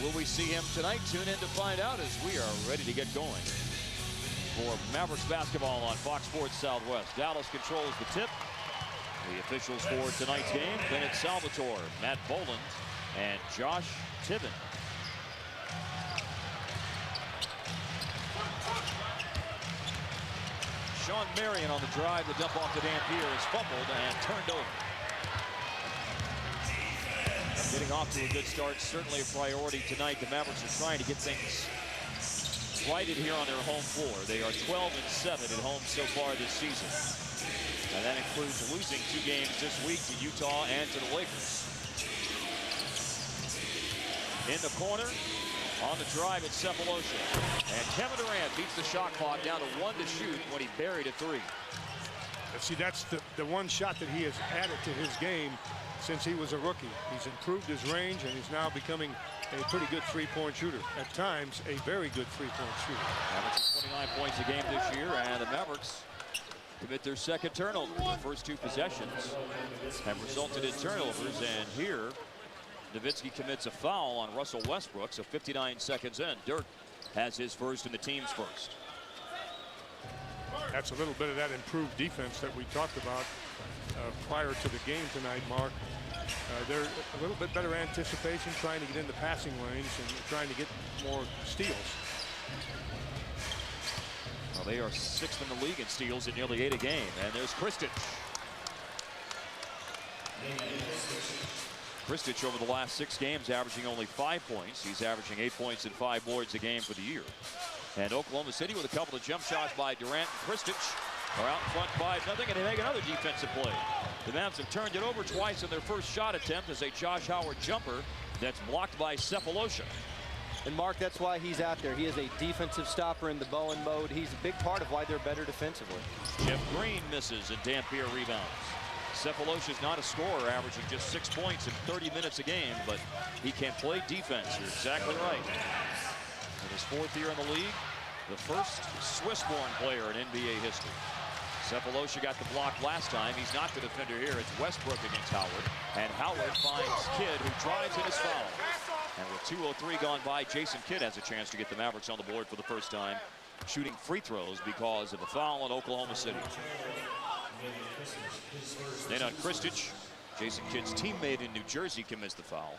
Will we see him tonight? Tune in to find out as we are ready to get going. For Mavericks basketball on Fox Sports Southwest. Dallas controls the tip. The officials for tonight's game, Bennett Salvatore, Matt Boland, and Josh Tibbin. Sean Marion on the drive. The dump off to Dampier is fumbled and turned over. Getting off to a good start, certainly a priority tonight. The Mavericks are trying to get things righted here on their home floor. They are 12-7 at home so far this season. And that includes losing 2 games this week to Utah and to the Lakers. In the corner, on the drive, it's Cephalosha. And Kevin Durant beats the shot clock down to 1 to shoot when he buried a 3. See, that's the one shot that he has added to his game since he was a rookie. He's improved his range, and he's now becoming a pretty good three-point shooter. At times, a very good three-point shooter. Averaging 29 points a game this year, and the Mavericks commit their second turnover. The first 2 possessions have resulted in turnovers, and here Nowitzki commits a foul on Russell Westbrook, so 59 seconds in. DIRK has his first and the team's first. That's a little bit of that improved defense that we talked about prior to the game tonight, Mark. They're a little bit better anticipation, trying to get in the passing lanes and trying to get more steals. Well, they are 6th in the league in steals at nearly 8 a game. And there's Kristich. Kristich over the last 6 games averaging only 5 points. He's averaging 8 points and 5 boards a game for the year. And Oklahoma City with a couple of jump shots by Durant and Kristich are out in front 5-0, and they make another defensive play. The Mavs have turned it over twice in their first shot attempt as a Josh Howard jumper that's blocked by Cephalosha. And Mark, that's why he's out there. He is a defensive stopper in the Bowen mode. He's a big part of why they're better defensively. Jeff Green misses and Dampier rebounds. Cephalosha's not a scorer, averaging just 6 points in 30 minutes a game, but he can play defense. You're exactly right. In his 4th year in the league, the first Swiss-born player in NBA history. Cephalosha got the block last time. He's not the defender here. It's Westbrook against Howard. And Howard finds Kidd, who drives in his foul. And with 2:03 gone by, Jason Kidd has a chance to get the Mavericks on the board for the first time, shooting free throws because of a foul in Oklahoma City. Then on Kristich, Jason Kidd's teammate in New Jersey commits the foul.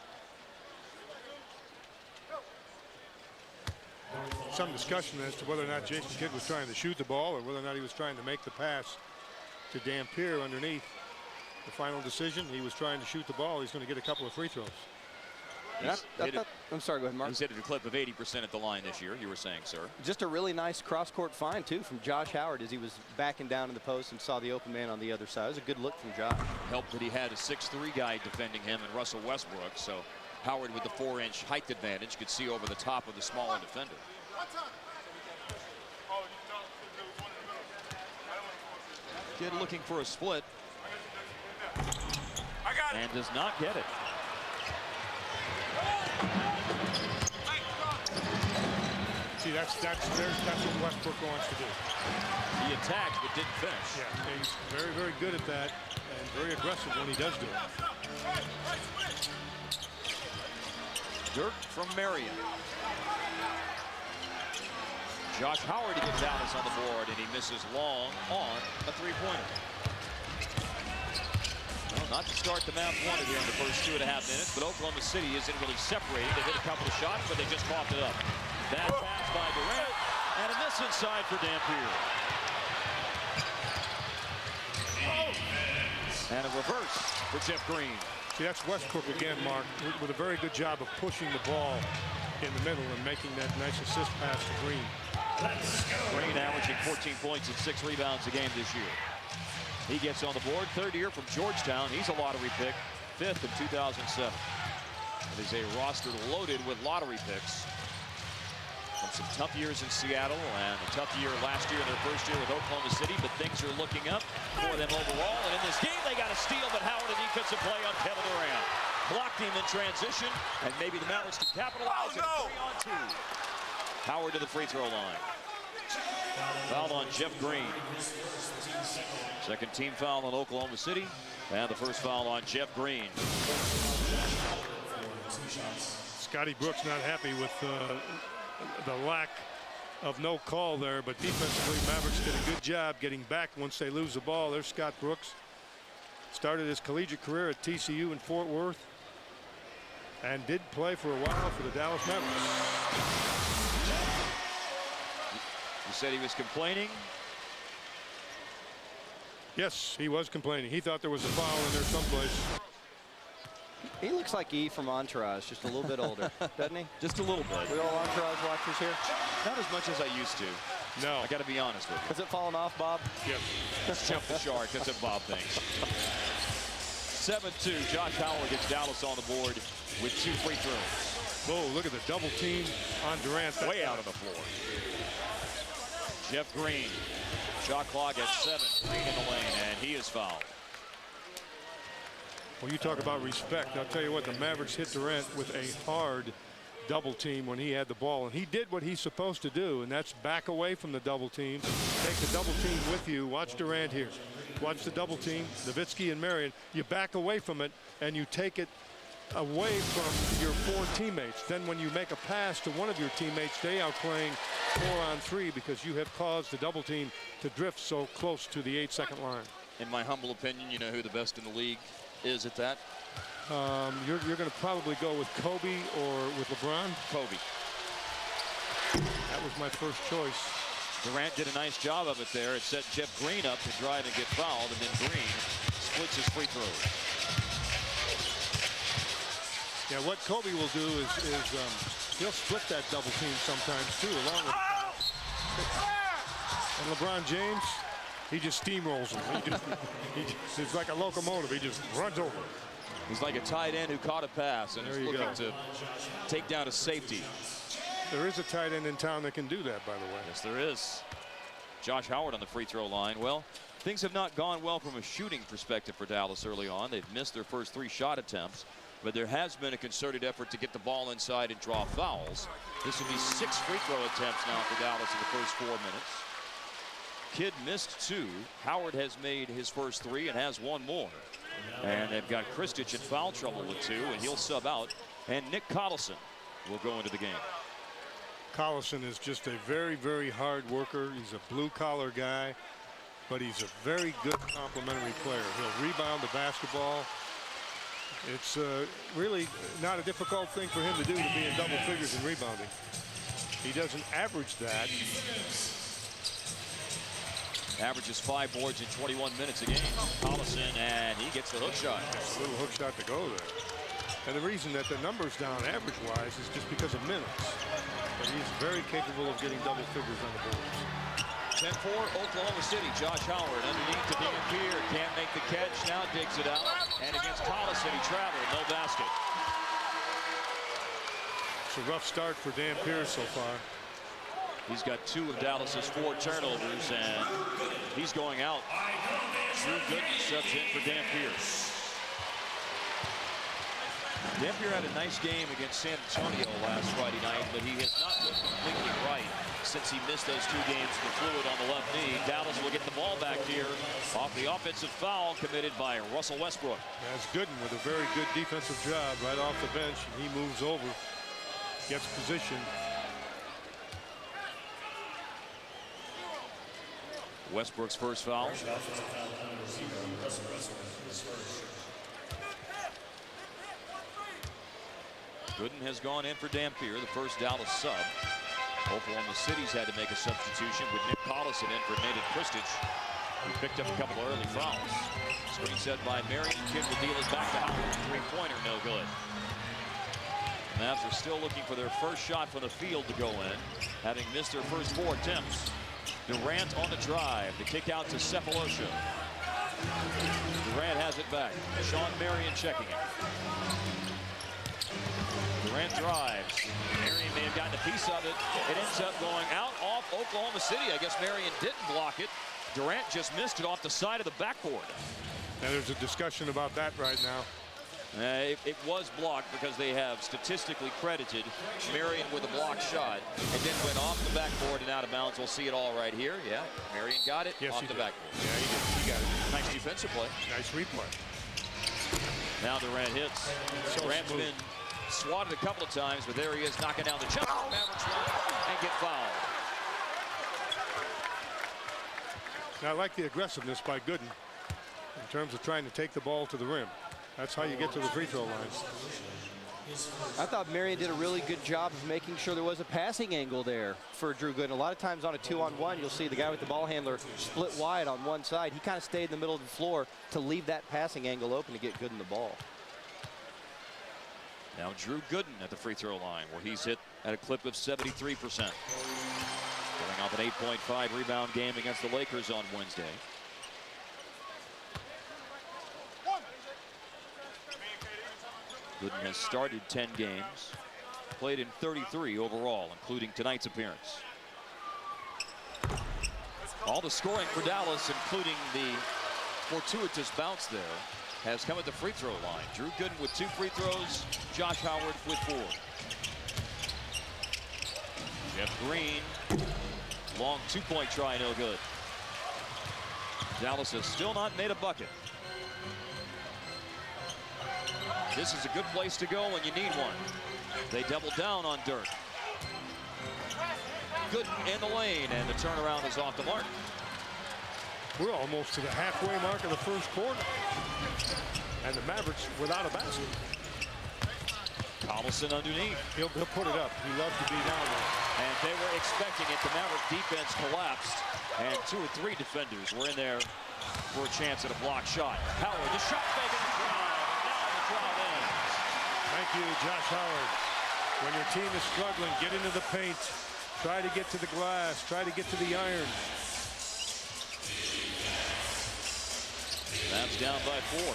Some discussion as to whether or not Jason Kidd was trying to shoot the ball or whether or not he was trying to make the pass to Dampier underneath. The final decision, he was trying to shoot the ball. He's going to get a couple of free throws. I'm sorry, go ahead, Mark. He's hit at a clip of 80% at the line this year, you were saying, sir. Just a really nice cross-court find, too, from Josh Howard as he was backing down in the post and saw the open man on the other side. It was a good look from Josh. Helped that he had a 6'3" guy defending him and Russell Westbrook, so Howard with the 4-inch height advantage could see over the top of the smaller defender. Kidd looking for a split and does not get it. See, that's what Westbrook wants to do. He attacked but didn't finish. Yeah, he's very, very good at that and very aggressive when he does do it. DIRK from Marion. Josh Howard to get Dallas on the board, and he misses long on a 3-pointer. Well, not to start the Mavs wanted here in the first 2.5 minutes, but Oklahoma City isn't really separated. They hit a couple of shots, but they just coughed it up. Bad pass by Durant, and a miss inside for Dampier. And a reverse for Jeff Green. See, that's Westbrook again, Mark, with a very good job of pushing the ball in the middle and making that nice assist pass to Green. Green averaging 14 points and 6 rebounds a game this year. He gets on the board, 3rd year from Georgetown. He's a lottery pick, 5th in 2007. It is a roster loaded with lottery picks from some tough years in Seattle and a tough year last year in their first year with Oklahoma City, but things are looking up for them overall. And in this game, they got a steal, but Howard a defensive play on Kevin Durant. Blocked him in transition, and maybe the Mavericks can capitalize. 3-on-2. Howard to the free throw line. Foul on Jeff Green. Second team foul on Oklahoma City, and the first foul on Jeff Green. Scotty Brooks not happy with the lack of no call there, but defensively Mavericks did a good job getting back once they lose the ball. There's Scott Brooks. Started his collegiate career at TCU in Fort Worth and did play for a while for the Dallas Mavericks. You said he was complaining? Yes, he was complaining. He thought there was a foul in there someplace. He looks like E from Entourage, just a little bit older, doesn't he? Just a little bit. We all Entourage watchers here? Not as much as I used to. No. I got to be honest with you. Has it fallen off, Bob? Yes. Let's jump the shark. That's what Bob thinks. 7-2. Josh Howard gets Dallas on the board with 2 free throws. Oh, look at the double team on Durant. Way out on the floor. Jeff Green. Shot clock at 7. Green in the lane, and he is fouled. Well, you talk about respect. I'll tell you what, the Mavericks hit Durant with a hard double team when he had the ball. And he did what he's supposed to do, and that's back away from the double team. Take the double team with you. Watch Durant here. Watch the double team, Nowitzki and Marion. You back away from it, and you take it away from your 4 teammates. Then when you make a pass to one of your teammates, they are playing 4-on-3 because you have caused the double team to drift so close to the 8-second line. In my humble opinion, you know who the best in the league is at that? You're going to probably go with Kobe or with LeBron? Kobe. That was my first choice. Durant did a nice job of it there. It set Jeff Green up to drive and get fouled, and then Green splits his free throws. Yeah, what Kobe will do is he'll split that double team sometimes too, along with. And LeBron James, he just steamrolls him. He's like a locomotive. He just runs over. He's like a tight end who caught a pass and is looking to take down a safety. There is a tight end in town that can do that, by the way. Yes, there is. Josh Howard on the free throw line. Well, things have not gone well from a shooting perspective for Dallas early on. They've missed their first 3 shot attempts, but there has been a concerted effort to get the ball inside and draw fouls. This will be 6 free throw attempts now for Dallas in the first 4 minutes. Kidd missed 2. Howard has made his first 3 and has 1 more. And they've got Kristich in foul trouble with 2, and he'll sub out. And Nick Collison will go into the game. Collison is just a very, very hard worker. He's a blue-collar guy, but he's a very good complementary player. He'll rebound the basketball. It's really not a difficult thing for him to do, to be in double figures in rebounding. He doesn't average that. Averages 5 boards in 21 minutes a game. Collison, and he gets the hook shot. That's a little hook shot to go there. And the reason that the number's down average-wise is just because of minutes. But he's very capable of getting double figures on the boards. 10-4, Oklahoma City. Josh Howard underneath to Dampier. Can't make the catch. Now digs it out. And against Collison, he traveled. No basket. It's a rough start for Dampier so far. He's got 2 of Dallas's 4 turnovers, and he's going out. Drew Gooden subs in for Dampier. Dampier had a nice game against San Antonio last Friday night, but he has not looked completely right since he missed those 2 games with fluid on the left knee. Dallas will get the ball back here off the offensive foul committed by Russell Westbrook. That's Gooden with a very good defensive job right off the bench. He moves over, gets position. Westbrook's first foul. Gooden has gone in for Dampier, the first Dallas sub. Oklahoma City's had to make a substitution with Nick Collison in for Nathan Kristich, who picked up a couple of early fouls. Screen set by Marion. Kidd will deal it back to Howard. 3-pointer, no good. The Mavs are still looking for their first shot from the field to go in, having missed their first 4 attempts. Durant on the drive. The kick out to Cephalosha. Durant has it back. Sean Marion checking it. Durant drives. Marion may have gotten a piece of it. It ends up going out off Oklahoma City. I guess Marion didn't block it. Durant just missed it off the side of the backboard. And there's a discussion about that right now. It was blocked because they have statistically credited Marion with a blocked shot and then went off the backboard and out of bounds. We'll see it all right here. Yeah, Marion got it off the backboard. Yeah, he did. He got it. Nice defensive play. Nice replay. Now Durant hits. So Durant's smooth. been swatted a couple of times, but there he is knocking down the jump. Mavericks run and get fouled. Now, I like the aggressiveness by Gooden in terms of trying to take the ball to the rim. That's how you get to the free throw line. I thought Marion did a really good job of making sure there was a passing angle there for Drew Gooden. A lot of times on a 2-on-1, you'll see the guy with the ball handler split wide on one side. He kind of stayed in the middle of the floor to leave that passing angle open to get Gooden the ball. Now Drew Gooden at the free throw line, where he's hit at a clip of 73%. Coming off an 8.5 rebound game against the Lakers on Wednesday. Gooden has started 10 games, played in 33 overall, including tonight's appearance. All the scoring for Dallas, including the fortuitous bounce there, has come at the free throw line. Drew Gooden with 2 free throws, Josh Howard with 4. Jeff Green, long 2-point try, no good. Dallas has still not made a bucket. This is a good place to go when you need one. They double down on DIRK. Gooden in the lane, and the turnaround is off the mark. We're almost to the halfway mark of the first quarter. And the Mavericks without a basket. Collison underneath. He'll put it up. He loves to be down there. And they were expecting it. The Maverick defense collapsed. And 2 or 3 defenders were in there for a chance at a block shot. Howard, the shot making the drive. Now the drive ends. Thank you, Josh Howard. When your team is struggling, get into the paint. Try to get to the glass. Try to get to the iron. Mavs down by 4.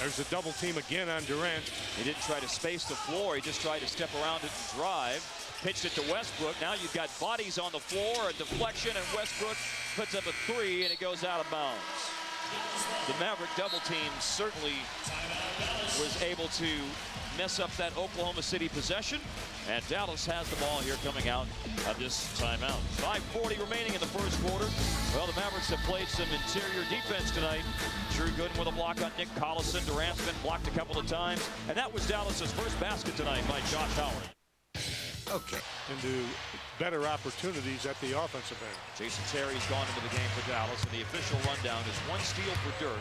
There's a double team again on Durant. He didn't try to space the floor. He just tried to step around it and drive. Pitched it to Westbrook. Now you've got bodies on the floor, a deflection, and Westbrook puts up a 3, and it goes out of bounds. The Maverick double team certainly was able to mess up that Oklahoma City possession, and Dallas has the ball here coming out of this timeout. 5:40 remaining in the first quarter. Well, the Mavericks have played some interior defense tonight. Drew Gooden with a block on Nick Collison. Durant's been blocked a couple of times, and that was Dallas's first basket tonight by Josh Howard. Okay. Into better opportunities at the offensive end. Jason Terry's gone into the game for Dallas, and the official rundown is 1 steal for DIRK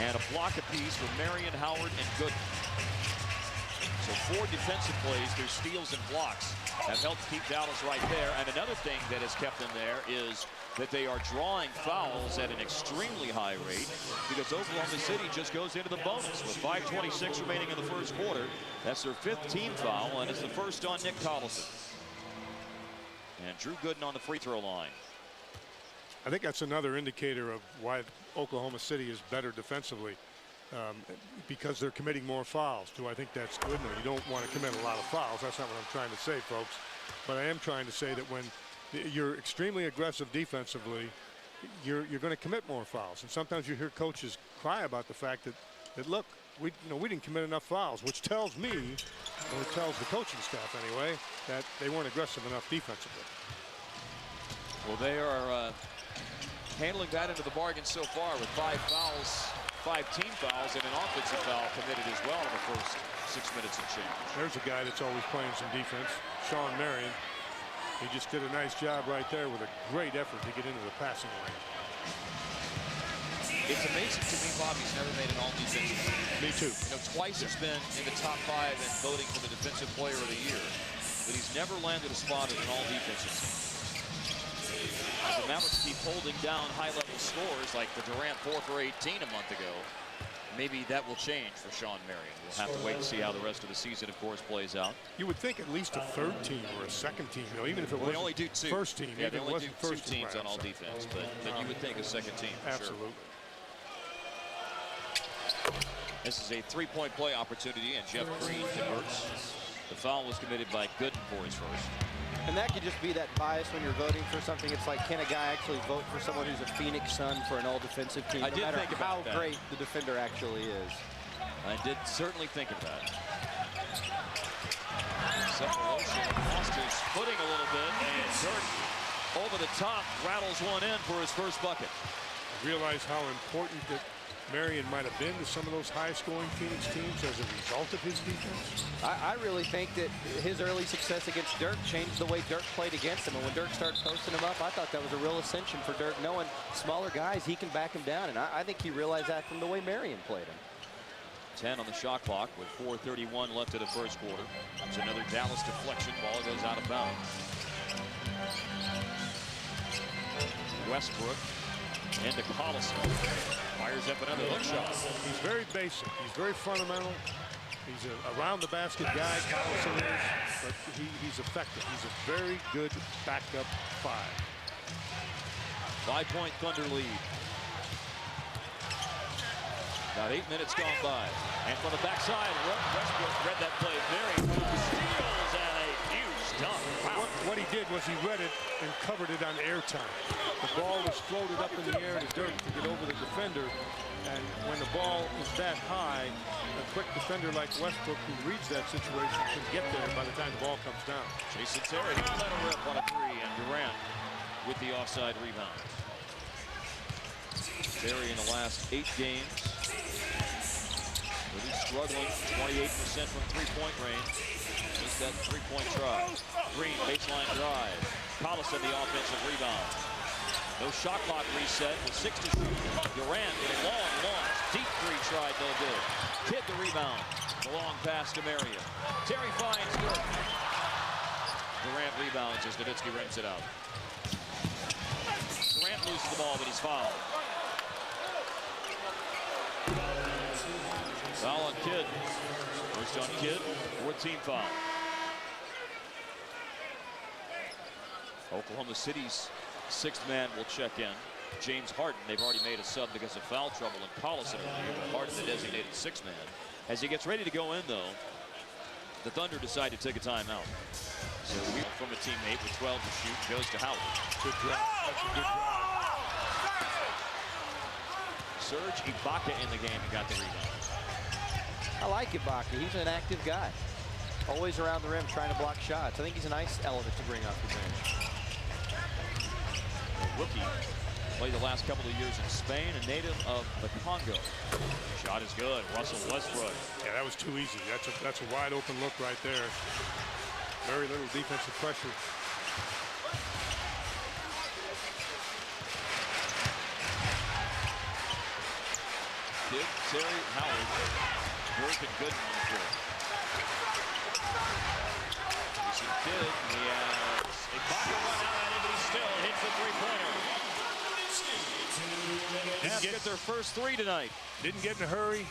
and a block apiece for Marion, Howard, and Gooden. So 4 defensive plays through steals and blocks have helped keep Dallas right there. And another thing that has kept them there is that they are drawing fouls at an extremely high rate, because Oklahoma City just goes into the bonus with 5:26 remaining in the first quarter. That's their 5th team foul, and it's the first on Nick Collison. And Drew Gooden on the free throw line. I think that's another indicator of why Oklahoma City is better defensively, because they're committing more fouls. Do I think that's good? No, you don't want to commit a lot of fouls. That's not what I'm trying to say, folks. But I am trying to say that when you're extremely aggressive defensively, you're going to commit more fouls. And sometimes you hear coaches cry about the fact that look, we didn't commit enough fouls, which tells me, or it tells the coaching staff anyway, that they weren't aggressive enough defensively. Well, they are handling that into the bargain so far with 5 fouls, 5 team fouls, and an offensive foul committed as well in the first 6 minutes and change. There's a guy that's always playing some defense, Sean Marion. He just did a nice job right there with a great effort to get into the passing lane. It's amazing to me Bobby's never made an all-defensive team. Me too. You know, twice he's been in the top 5 and voting for the Defensive Player of the Year, but he's never landed a spot at an all-defensive team. As the Mavericks keep holding down high-level scores like the Durant 4 for 18 a month ago, maybe that will change for Sean Marion. We'll have to wait and see how the rest of the season, of course, plays out. You would think at least a 3rd team or a 2nd team, even if it wasn't they only do 2. First team. Yeah, they even only do wasn't 2 first teams on all defense, but you would think a 2nd team. Absolutely. Sure. This is a 3-point play opportunity, and Jeff Green converts. The foul was committed by Gooden for his first. And that could just be that bias when you're voting for something. It's like, can a guy actually vote for someone who's a Phoenix Sun for an all-defensive team, I no did matter think about how great the defender actually is? I did certainly think of that. Separation lost his footing a little bit, and DIRK over the top rattles one in for his first bucket. Realize how important Marion might have been to some of those high-scoring Phoenix teams as a result of his defense? I really think that his early success against Dirk changed the way Dirk played against him. And when Dirk started posting him up, I thought that was a real ascension for Dirk, knowing smaller guys, he can back him down. And I think he realized that from the way Marion played him. 10 on the shot clock with 4:31 left of the first quarter. It's another Dallas deflection. Ball goes out of bounds. Westbrook into Collison. Fires up another hook shot. He's very basic. He's very fundamental. He's a around the basket guy, Collison is, but he's effective. He's a very good backup 5. 5-point Thunder lead. About 8 minutes gone by. And from the backside, Westbrook read that play very well. Steals and a huge dunk. Wow. What he did was he read it and covered it on airtime. The ball was floated up in the air to Dirk to get over the defender. And when the ball is that high, a quick defender like Westbrook who reads that situation can get there by the time the ball comes down. Jason Terry, he let a rip on a 3, and Durant with the offside rebound. Terry in the last 8 games. Really struggling, 28% from three-point range. Just that three-point try. Green, baseline drive. Collison the offensive rebound. No shot clock reset with 6 to shoot. Durant with a long launch. Deep 3 tried, no good. Kidd the rebound. The long pass to Marion. Terry finds Dirk. Durant rebounds as Nowitzki rims it out. Durant loses the ball, but he's fouled. Foul on Kidd. First on Kidd, 14 foul. Oklahoma City's 6th man will check in. James Harden. They've already made a sub because of foul trouble in Collison over here, but Harden, the designated 6th man. As he gets ready to go in, though, the Thunder decide to take a timeout. So from a teammate with 12 to shoot, goes to Howard. Good drive. That's a good drive. Serge Ibaka in the game and got the rebound. I like Ibaka. He's an active guy. Always around the rim trying to block shots. I think he's a nice element to bring off the bench. A rookie. Played the last couple of years in Spain, a native of the Congo. Shot is good. Russell Westbrook. Yeah, that was too easy. That's a wide open look right there. Very little defensive pressure. Kidd, Terry, Howard, Dirk, and Gooden on the floor. You see Kidd, he has a pocket run out at him, but he still hits the three-pointer. Didn't get their first 3 tonight. Didn't get in a hurry.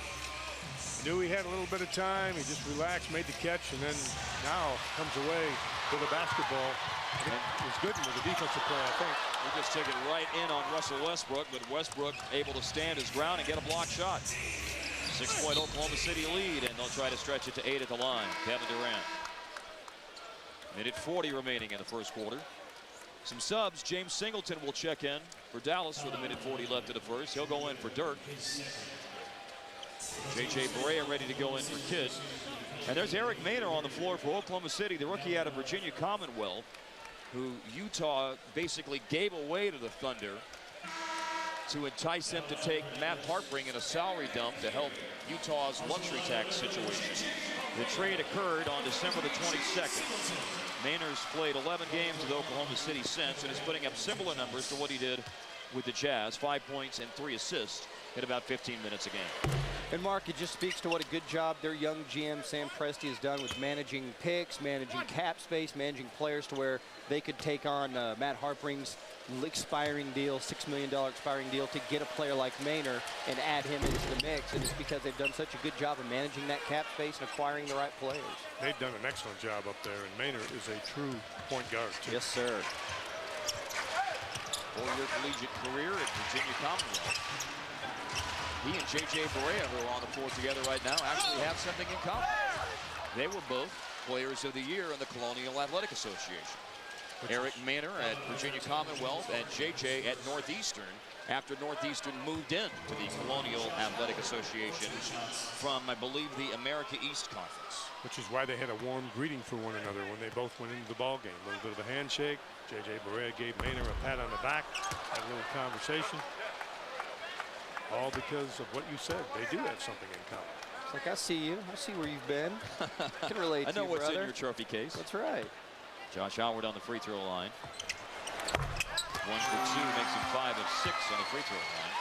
Knew he had a little bit of time. He just relaxed, made the catch, and then now comes away with a basketball. And it was good with the defensive play, I think. He just took it right in on Russell Westbrook, but Westbrook able to stand his ground and get a block shot. 6-point Oklahoma City lead, and they'll try to stretch it to 8 at the line. Kevin Durant. Minute 40 remaining in the first quarter. Some subs. James Singleton will check in for Dallas with a minute 40 left of the first. He'll go in for Dirk. J.J. Barea ready to go in for Kidd. And there's Eric Maynor on the floor for Oklahoma City, the rookie out of Virginia Commonwealth, who Utah basically gave away to the Thunder to entice them to take Matt Harpring in a salary dump to help Utah's luxury tax situation. The trade occurred on December the 22nd. Maynor's played 11 games with Oklahoma City since and is putting up similar numbers to what he did with the Jazz. 5 points and 3 assists in about 15 minutes a game. And Mark, it just speaks to what a good job their young GM Sam Presti has done with managing picks, managing cap space, managing players to where they could take on Matt Harpring's expiring deal, $6 million expiring deal, to get a player like Maynor and add him into the mix. And it's because they've done such a good job of managing that cap space and acquiring the right players. They've done an excellent job up there, and Maynor is a true point guard, too. Yes, sir. 4-year collegiate career at Virginia Commonwealth. He and J.J. Barea, who are on the floor together right now, actually have something in common. They were both Players of the Year in the Colonial Athletic Association. Eric Maynor at Virginia Commonwealth and J.J. at Northeastern, after Northeastern moved in to the Colonial Athletic Association from, I believe, the America East Conference. Which is why they had a warm greeting for one another when they both went into the ball game. A little bit of a handshake. J.J. Barea gave Maynor a pat on the back, had a little conversation. All because of what you said. They do have something in common. It's like, I see you. I see where you've been. I can relate I know to you, what's brother. in your trophy case. That's right. Josh Howard on the free throw line. 1 for 2 makes him 5 of 6 on the free throw line.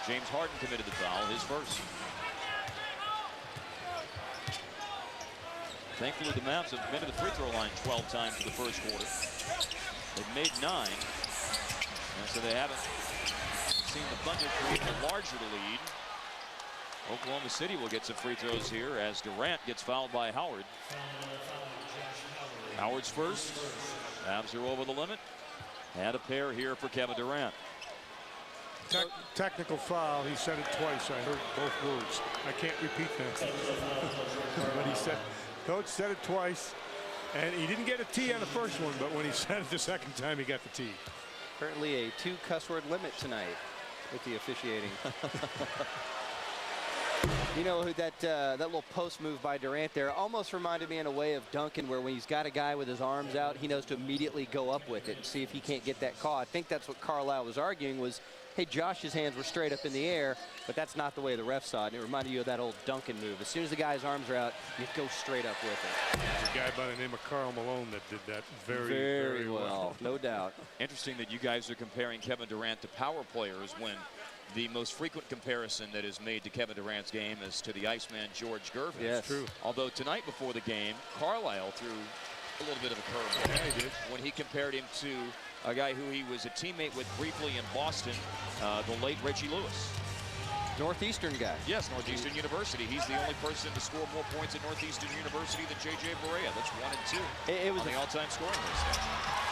James Harden committed the foul, his first. Thankfully, the Mavs have been to the free throw line 12 times in the first quarter. They've made 9, and so they haven't seen the Thunder create a larger lead. Oklahoma City will get some free throws here as Durant gets fouled by Howard. Howard's first. Mavs are over the limit. And a pair here for Kevin Durant. Technical foul. He said it twice. I heard both words. I can't repeat them. But he said, Coach said it twice. And he didn't get a T on the first one, but when he said it the second time, he got the T. Apparently a 2 cuss word limit tonight with the officiating. You know, that little post move by Durant there almost reminded me in a way of Duncan, where when he's got a guy with his arms out, he knows to immediately go up with it and see if he can't get that call. I think that's what Carlisle was arguing was, hey, Josh's hands were straight up in the air, but that's not the way the ref saw it. And it reminded you of that old Duncan move. As soon as the guy's arms are out, you go straight up with it. There's a guy by the name of Karl Malone that did that very well. No doubt. Interesting that you guys are comparing Kevin Durant to power players when the most frequent comparison that is made to Kevin Durant's game is to the Iceman George Gervin. Yes. True. Although tonight before the game, Carlisle threw a little bit of a curveball. Yeah, he did. When he compared him to a guy who he was a teammate with briefly in Boston, the late Reggie Lewis. Northeastern guy. Yes, Northeastern University. He's the only person to score more points at Northeastern University than J.J. Barea. That's 1 and 2 It was on the all-time scoring list.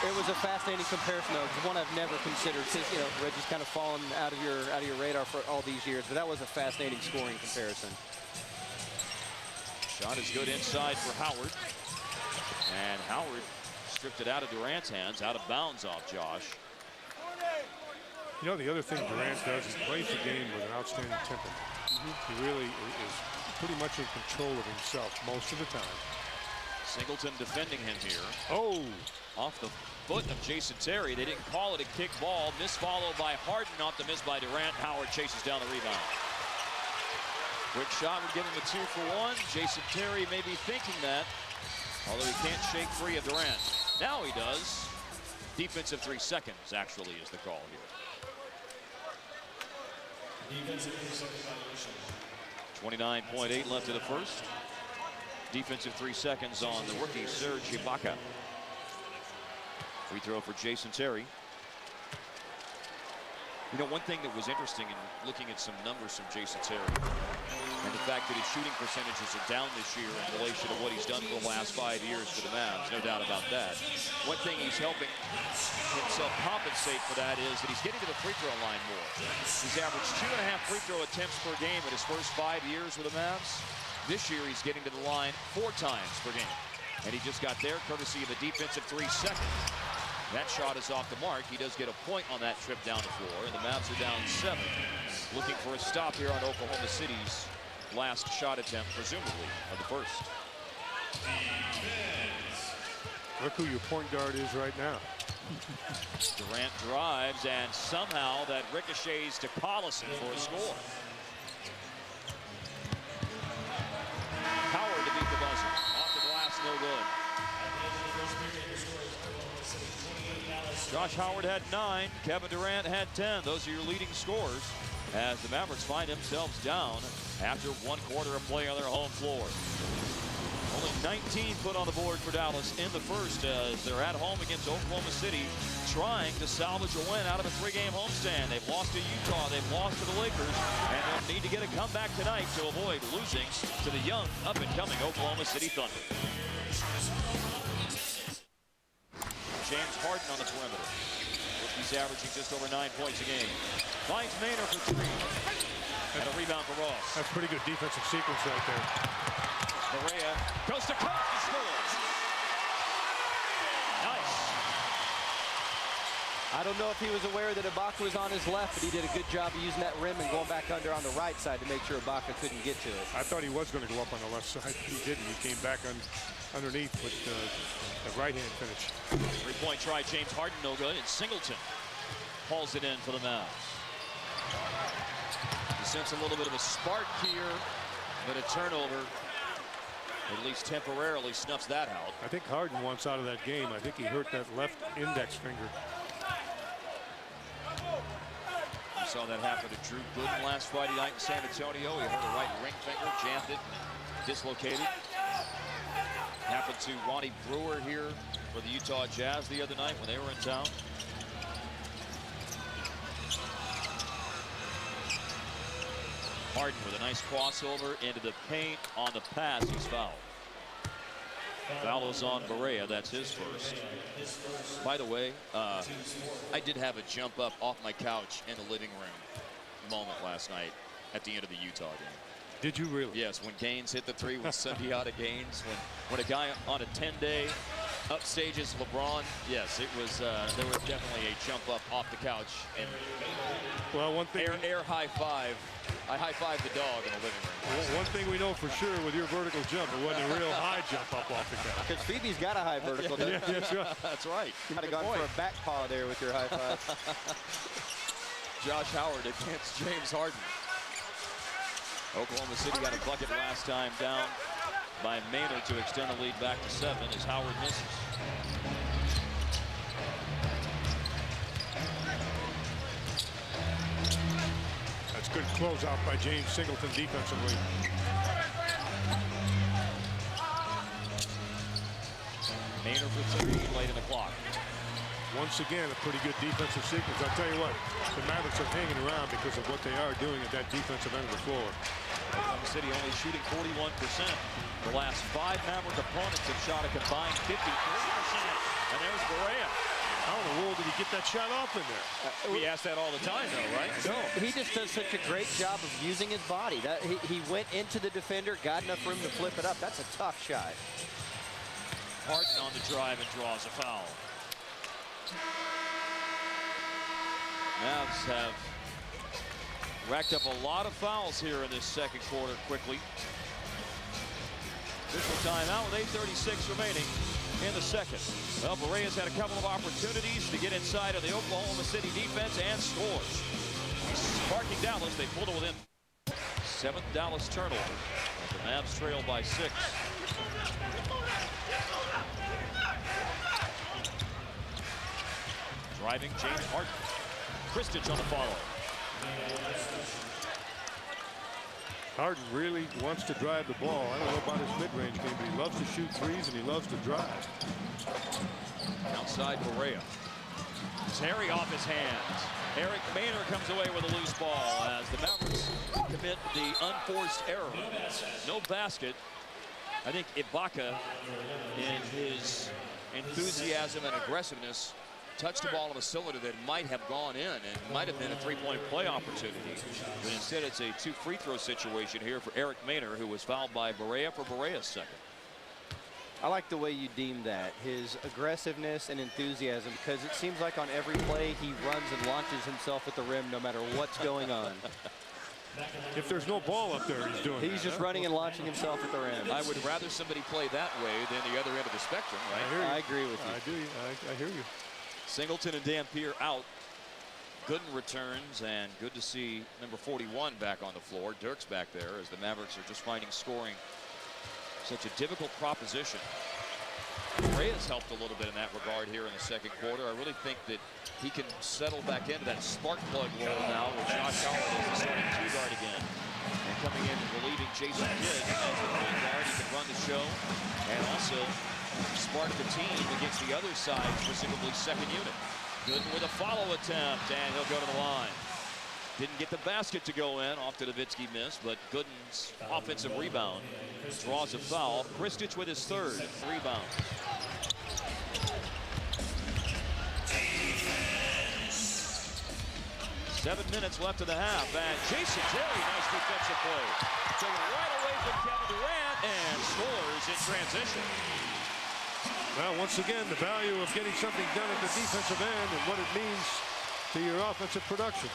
It was a fascinating comparison, though. It's one I've never considered, because you know Reggie's kind of fallen out of your radar for all these years. But that was a fascinating scoring comparison. Shot is good inside for Howard, and Howard stripped it out of Durant's hands, out of bounds off Josh. You know, the other thing Durant does, he plays the game with an outstanding temper. He really is pretty much in control of himself most of the time. Singleton defending him here. Oh! Off the foot of Jason Terry. They didn't call it a kick ball. Miss followed by Harden, off the miss by Durant. Howard chases down the rebound. Quick shot would give him a 2 for 1. Jason Terry may be thinking that, although he can't shake free of Durant. Now he does. Defensive 3 seconds, actually, is the call here. 29.8 left of the first. Defensive 3 seconds on the rookie, Serge Ibaka. Free throw for Jason Terry. You know, one thing that was interesting in looking at some numbers from Jason Terry, and the fact that his shooting percentages are down this year in relation to what he's done for the last 5 years for the Mavs, no doubt about that. One thing he's helping himself compensate for that is that he's getting to the free throw line more. He's averaged 2.5 free throw attempts per game in his first 5 years with the Mavs. This year he's getting to the line 4 times per game. And he just got there courtesy of a defensive 3 seconds. That shot is off the mark. He does get a point on that trip down the floor, and the Mavs are down 7. Looking for a stop here on Oklahoma City's last shot attempt, presumably, of the first. Look who your point guard is right now. Durant drives, and somehow that ricochets to Collison for a score. Howard to beat the buzzer. Off the glass, no good. Josh Howard had 9. Kevin Durant had 10. Those are your leading scorers as the Mavericks find themselves down after 1 quarter of play on their home floor. Only 19 put on the board for Dallas in the first as they're at home against Oklahoma City, trying to salvage a win out of a 3-game homestand. They've lost to Utah, they've lost to the Lakers, and they'll need to get a comeback tonight to avoid losing to the young, up-and-coming Oklahoma City Thunder. James Harden on the perimeter. He's averaging just over 9 points a game. Finds Maynard for 3. And a rebound for Ross. That's pretty good defensive sequence right there. Barea goes to coast and scores. Nice. I don't know if he was aware that Ibaka was on his left, but he did a good job of using that rim and going back under on the right side to make sure Ibaka couldn't get to it. I thought he was going to go up on the left side. He didn't. He came back underneath with the right-hand finish. 3-point try, James Harden, no good. And Singleton hauls it in for the Mavs. sense a little bit of a spark here, but a turnover, at least temporarily, snuffs that out. I think Harden wants out of that game. I think he hurt that left index finger. We saw that happen to Drew Gooden last Friday night in San Antonio. He hurt a right ring finger, jammed it, dislocated. Happened to Ronnie Brewer here for the Utah Jazz the other night when they were in town. Harden with a nice crossover into the paint. On the pass, he's fouled. Foul is on Barea. That's his first. By the way, I did have a jump up off my couch in the living room moment last night at the end of the Utah game. Did you really? Yes, when Gaines hit the three with Sundiata Gaines, when a guy on a 10-day upstages LeBron, yes, it was. There was definitely a jump up off the couch and well, one thing air high five. I high fived the dog in the living room. One thing we know for sure with your vertical jump, it wasn't a real high jump up off the couch. Because Phoebe's got a high vertical. Yeah, that's right. That's right. You might have gone for a back paw there with your high five. Josh Howard against James Harden. Oklahoma City got a bucket last time, down by Maynard to extend the lead back to 7 as Howard misses. That's good closeout by James Singleton defensively. Maynard for 3 late in the clock. Once again, a pretty good defensive sequence. I'll tell you what, the Mavericks are hanging around because of what they are doing at that defensive end of the floor. Oklahoma City only shooting 41%. The last 5 Maverick opponents have shot a combined 53%. And there's Barea. How in the world did he get that shot off in there? We ask that all the time, though, right? No. He just does such a great job of using his body. He went into the defender, got enough room to flip it up. That's a tough shot. Harden on the drive and draws a foul. Mavs have racked up a lot of fouls here in this second quarter quickly. Official timeout with 8:36 remaining in the second. Well, Barea's had a couple of opportunities to get inside of the Oklahoma City defense and scores. Sparking Dallas, they pulled it within. 7th Dallas turnover. The Mavs trail by 6. Driving James Harden. Kristich on the follow. Harden really wants to drive the ball. I don't know about his mid-range game, but he loves to shoot threes and he loves to drive. Outside Barea. Terry off his hands. Eric Maynard comes away with a loose ball as the Mavericks commit the unforced error. No basket. I think Ibaka, in his enthusiasm and aggressiveness, touched the ball on a cylinder that might have gone in and might have been a 3-point play opportunity. But instead, it's a 2 free throw situation here for Eric Maynard, who was fouled by Barea for Barea's second. I like the way you deem that, his aggressiveness and enthusiasm, because it seems like on every play he runs and launches himself at the rim no matter what's going on. If there's no ball up there, he's doing He's just running and launching himself at the rim. I would rather somebody play that way than the other end of the spectrum, right? I agree with you. I do. I hear you. Singleton and Dampier out. Gooden returns, and good to see number 41 back on the floor. Dirk's back there as the Mavericks are just finding scoring such a difficult proposition. Reyes helped a little bit in that regard here in the second quarter. I really think that he can settle back into that spark plug role now with Josh Howard as the starting 2 guard again. And coming in and relieving Jason Kidd as the 3 guard. He can run the show and also spark the team against the other side, presumably second unit. Gooden with a follow attempt, and he'll go to the line. Didn't get the basket to go in off to Nowitzki miss, but Gooden's offensive rebound draws a foul. Kristich with his 3rd rebound. Seven minutes left in the half, and Jason Terry, nice defensive play. Taken right away from Kevin Durant and scores in transition. Well, once again, the value of getting something done at the defensive end and what it means to your offensive production.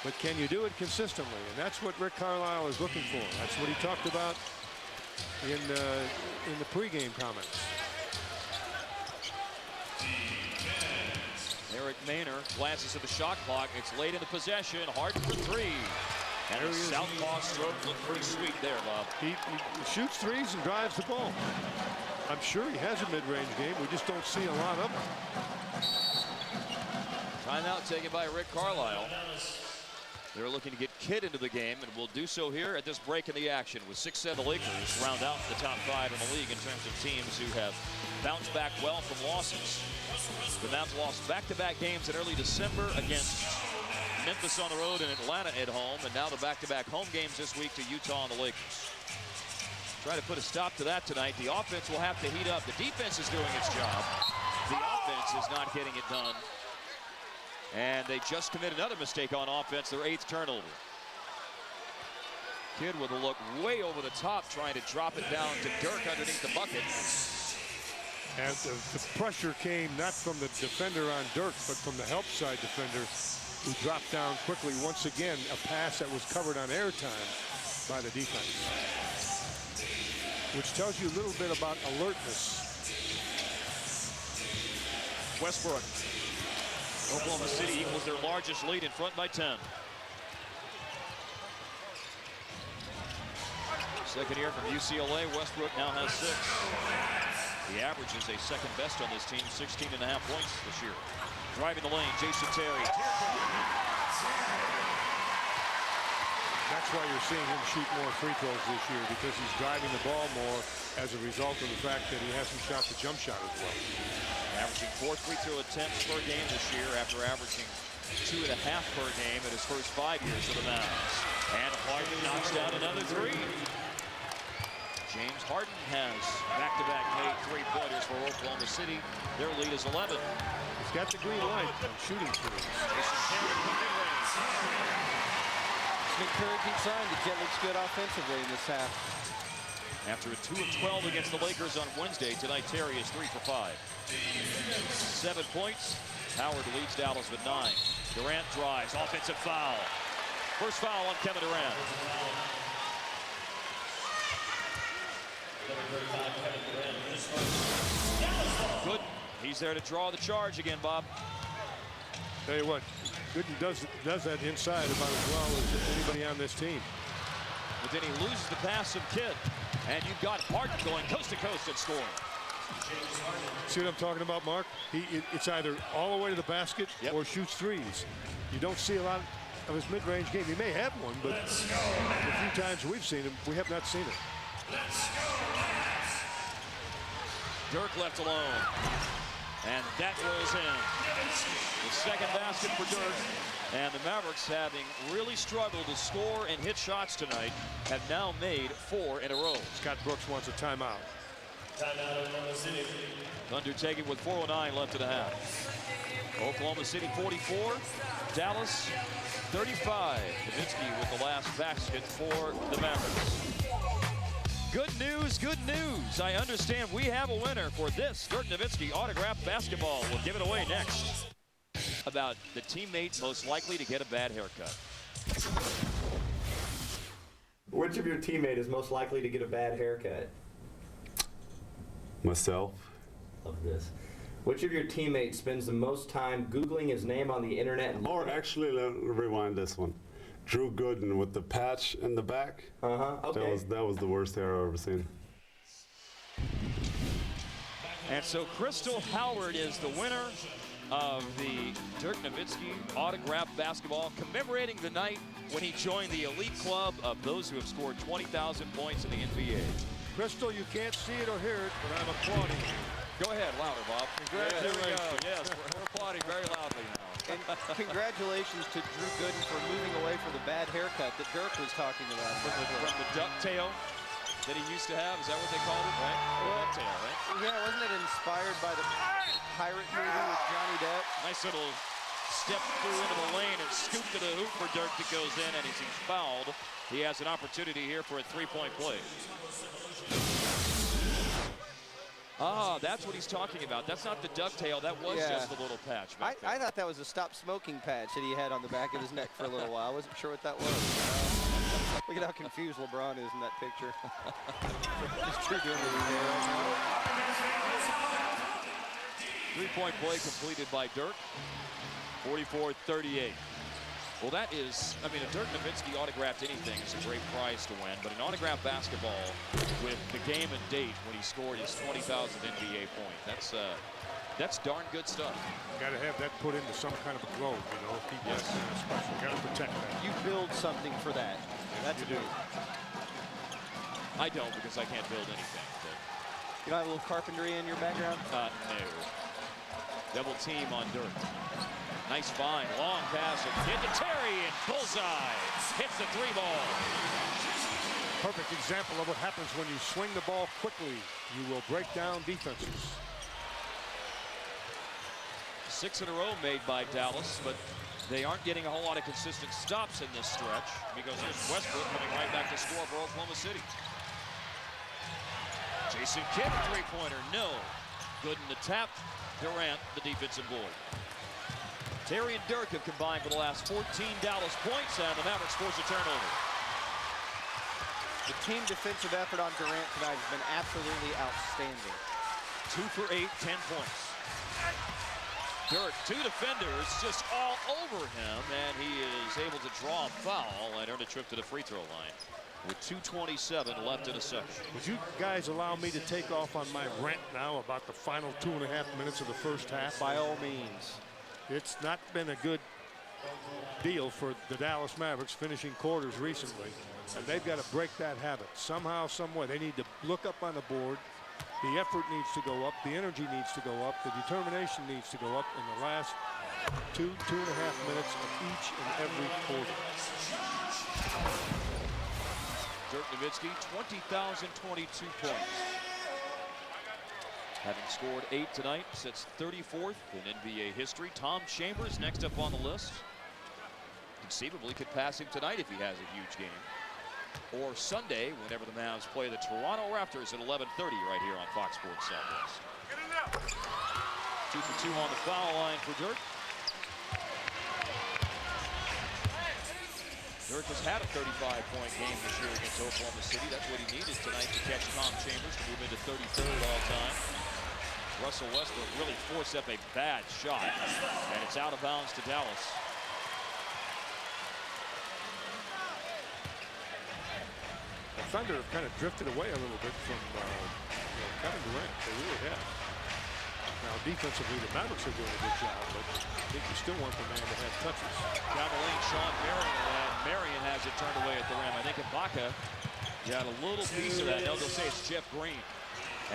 But can you do it consistently? And that's what Rick Carlisle is looking for. That's what he talked about in the pregame comments. Eric Maynard glances at the shot clock. It's late in the possession. Harden for 3. And his southpaw stroke looked pretty sweet there, Bob. He shoots threes and drives the ball. I'm sure he has a mid-range game. We just don't see a lot of him. Timeout taken by Rick Carlisle. They're looking to get Kidd into the game, and will do so here at this break in the action with 6-7. The Lakers round out the top 5 in the league in terms of teams who have bounced back well from losses. The Mavs lost back-to-back games in early December against Memphis on the road and Atlanta at home, and now the back-to-back home games this week to Utah and the Lakers. Try to put a stop to that tonight. The offense will have to heat up. The defense is doing its job. The offense is not getting it done. And they just committed another mistake on offense, their 8th turnover. Kidd with a look way over the top, trying to drop it down to Dirk underneath the bucket. And the pressure came not from the defender on Dirk, but from the help side defender, who dropped down quickly. Once again, a pass that was covered on airtime by the defense, which tells you a little bit about alertness. Westbrook. Oklahoma City equals their largest lead in front by 10. Second year from UCLA, Westbrook now has 6. The average is a second best on this team, 16.5 points this year. Driving the lane, Jason Terry. That's why you're seeing him shoot more free throws this year, because he's driving the ball more as a result of the fact that he hasn't shot the jump shot as well. Averaging 4 free throw attempts per game this year after averaging 2.5 per game in his first 5 years of the Mavs. And Harden knocks down another 3. James Harden has back-to-back made 3-pointers for Oklahoma City. Their lead is 11. He's got the green light on shooting threes. It's an encouraging sign that Jet looks good offensively in this half. After a 2 of 12 against the Lakers on Wednesday, tonight Terry is 3 for 5. 7 points. Howard leads Dallas with 9. Durant drives, offensive foul. First foul on Kevin Durant. Good. He's there to draw the charge again, Bob. Tell you what, Gooden does that inside about as well as anybody on this team. But then he loses the pass of Kidd. And you've got Harden going coast to coast and scoring. See what I'm talking about, Mark? It's either all the way to the basket or shoots threes. You don't see a lot of his mid-range game. He may have one, but the few times we've seen him, we have not seen it. Dirk left alone. And that rolls in. The second basket for Dirk. And the Mavericks, having really struggled to score and hit shots tonight, have now made 4 in a row. Scott Brooks wants a timeout. Undertaken with 4:09 left in the half. Oklahoma City 44, Dallas 35. Nowitzki with the last basket for the Mavericks. Good news, good news. I understand we have a winner for this Dirk Nowitzki autographed basketball. We'll give it away next. About the teammate most likely to get a bad haircut. Which of your teammate is most likely to get a bad haircut? Myself. Love this. Which of your teammates spends the most time Googling his name on the internet? Or actually, let me rewind this one. Drew Gooden with the patch in the back. Okay. That was the worst hair I've ever seen. And so Crystal Howard is the winner of the Dirk Nowitzki autographed basketball, commemorating the night when he joined the elite club of those who have scored 20,000 points in the NBA. Crystal, you can't see it or hear it, but I'm applauding. Go ahead, louder, Bob. Congratulations. There we go. Yes, we're applauding very loudly now. And congratulations to Drew Gooden for moving away from the bad haircut that Dirk was talking about. From the ducktail that he used to have. Is that what they called it, right? Ducktail, right? Yeah, wasn't it inspired by the pirate movie with Johnny Depp? Nice little step through into the lane and scoop to the hoop for Dirk that goes in, and as he's fouled, he has an opportunity here for a three-point play. Ah, that's what he's talking about. That's not the ducktail. That was just a little patch. I thought that was a stop smoking patch that he had on the back of his neck for a little while. I wasn't sure what that was. Look at how confused LeBron is in that picture. Just Drew doing what he's doing right now. Three-point play completed by Dirk. 44-38. Well, that is, I mean, a Dirk Nowitzki autographed anything is a great prize to win, but an autographed basketball with the game and date when he scored his 20,000th NBA point, that's darn good stuff. Got to have that put into some kind of a glove, you know, keep that special. Got to protect that. You build something for that. That's you do. I don't, because I can't build anything. But you don't have a little carpentry in your background? no. Double team on Dirk. Nice find, long pass, into Terry, and bullseye. Hits the 3-ball. Perfect example of what happens when you swing the ball quickly. You will break down defenses. 6 in a row made by Dallas, but they aren't getting a whole lot of consistent stops in this stretch because there's Westbrook coming right back to score for Oklahoma City. Jason Kidd, three-pointer, no. Good in the tap. Durant, the defensive board. Terry and Dirk have combined for the last 14 Dallas points, and the Mavericks force a turnover. The team defensive effort on Durant tonight has been absolutely outstanding. 2 for 8, 10 points. Dirk, 2 defenders just all over him, and he is able to draw a foul and earn a trip to the free throw line with 2:27 left in a section. Would you guys allow me to take off on my rant now about the final 2.5 minutes of the first half? By all means. It's not been a good deal for the Dallas Mavericks finishing quarters recently, and they've got to break that habit somehow, some way. They need to look up on the board. The effort needs to go up. The energy needs to go up. The determination needs to go up in the last 2.5 minutes of each and every quarter. Dirk Nowitzki, 20,022 points. Having scored 8 tonight, sits 34th in NBA history. Tom Chambers next up on the list. Conceivably could pass him tonight if he has a huge game. Or Sunday, whenever the Mavs play the Toronto Raptors at 11:30 right here on Fox Sports Southwest. 2 for 2 on the foul line for Dirk. Dirk has had a 35-point game this year against Oklahoma City. That's what he needed tonight to catch Tom Chambers to move into 33rd all-time. Russell Westbrook really forced up a bad shot, and it's out of bounds to Dallas. The Thunder have kind of drifted away a little bit from Kevin Durant. They really have. Now, defensively, the Mavericks are doing a good job, but I think you still want the man to have touches. Down the lane, Sean Marion, and Marion has it turned away at the rim. I think Ibaka got a little piece of that. No, they'll say it's Jeff Green.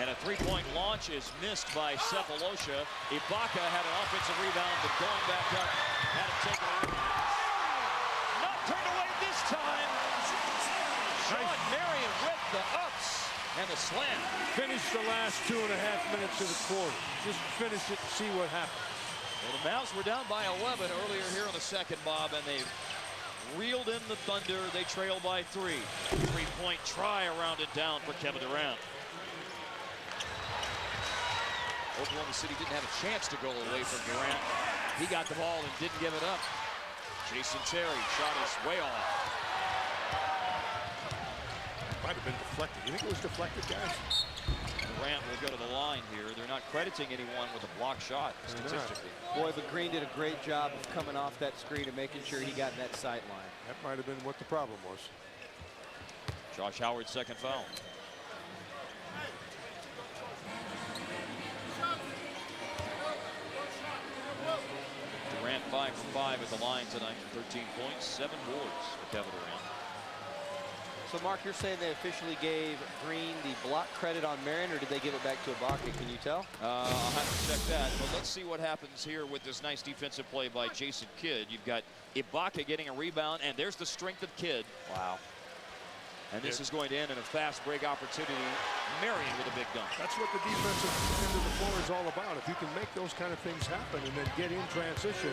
And a three-point launch is missed by Cephalosha. Ibaka had an offensive rebound, but going back up, had it taken away. Not turned away this time. Sean Marion with the ups and the slam. Finish the last 2.5 minutes of the quarter. Just finish it and see what happens. Well, the Mavs were down by 11 earlier here in the second, Bob, and they've reeled in the Thunder. They trail by 3. Three-point try around and down for Kevin Durant. Oklahoma City didn't have a chance to go away from Durant. He got the ball and didn't give it up. Jason Terry shot is way off. Might have been deflected. You think it was deflected, guys? Durant will go to the line here. They're not crediting anyone with a block shot statistically. Boy, but Green did a great job of coming off that screen and making sure he got in that sight line. That might have been what the problem was. Josh Howard's second foul. Durant 5 for 5 at the line tonight. 13 points, 7 boards for Kevin Durant. So, Mark, you're saying they officially gave Green the block credit on Marion, or did they give it back to Ibaka? Can you tell? I'll have to check that. But let's see what happens here with this nice defensive play by Jason Kidd. You've got Ibaka getting a rebound, and there's the strength of Kidd. Wow. And this is going to end in a fast break opportunity. Marion with a big dunk. That's what the defensive end of the floor is all about. If you can make those kind of things happen and then get in transition,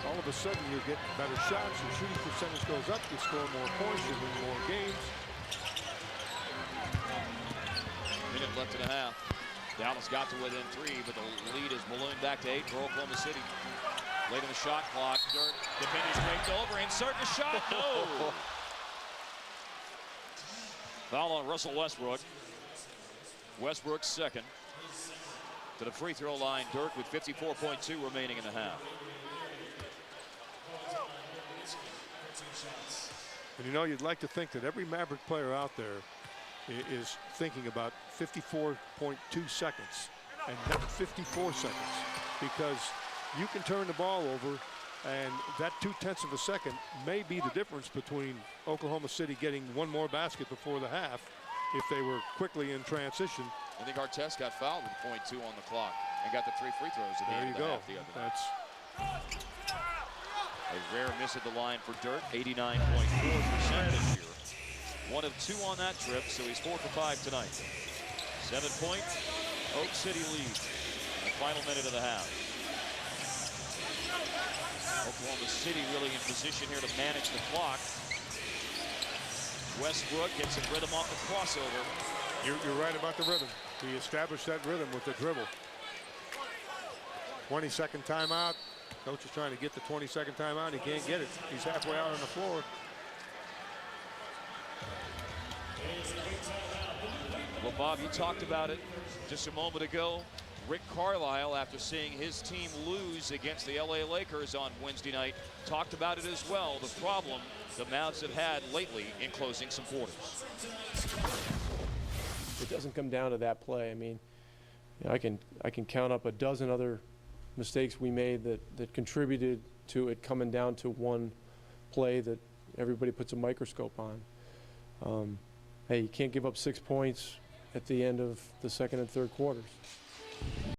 all of a sudden you get better shots, your shooting percentage goes up, you score more points, you win more games. Minute left and a half. Dallas got to within 3, but the lead is ballooned back to 8 for Oklahoma City. Late in the shot clock. Dirk defending straight over, inserting a shot. No! Foul on Russell Westbrook. Westbrook's second. To the free throw line, Dirk with 54.2 remaining in the half. And you know, you'd like to think that every Maverick player out there is thinking about 54.2 seconds and not 54 seconds, because you can turn the ball over, and that 0.2 of a second may be the difference between Oklahoma City getting one more basket before the half if they were quickly in transition. I think Artest got fouled with 0.2 on the clock and got the 3 free throws at the end of the half the other night. A rare miss at the line for DIRK, 89.4% this year. 1 of 2 on that trip, so he's 4 for 5 tonight. 7-point Oak City lead in the final minute of the half. Oklahoma City really in position here to manage the clock. Westbrook gets some rhythm off the crossover. You're right about the rhythm. He established that rhythm with the dribble. 20-second timeout. Coach is trying to get the 20-second timeout. He can't get it. He's halfway out on the floor. Well, Bob, you talked about it just a moment ago. Rick Carlisle, after seeing his team lose against the LA Lakers on Wednesday night, talked about it as well, the problem the Mavs have had lately in closing some quarters. It doesn't come down to that play. I mean, you know, I can count up a dozen other mistakes we made that contributed to it coming down to one play that everybody puts a microscope on. Hey, you can't give up 6 points at the end of the second and third quarters.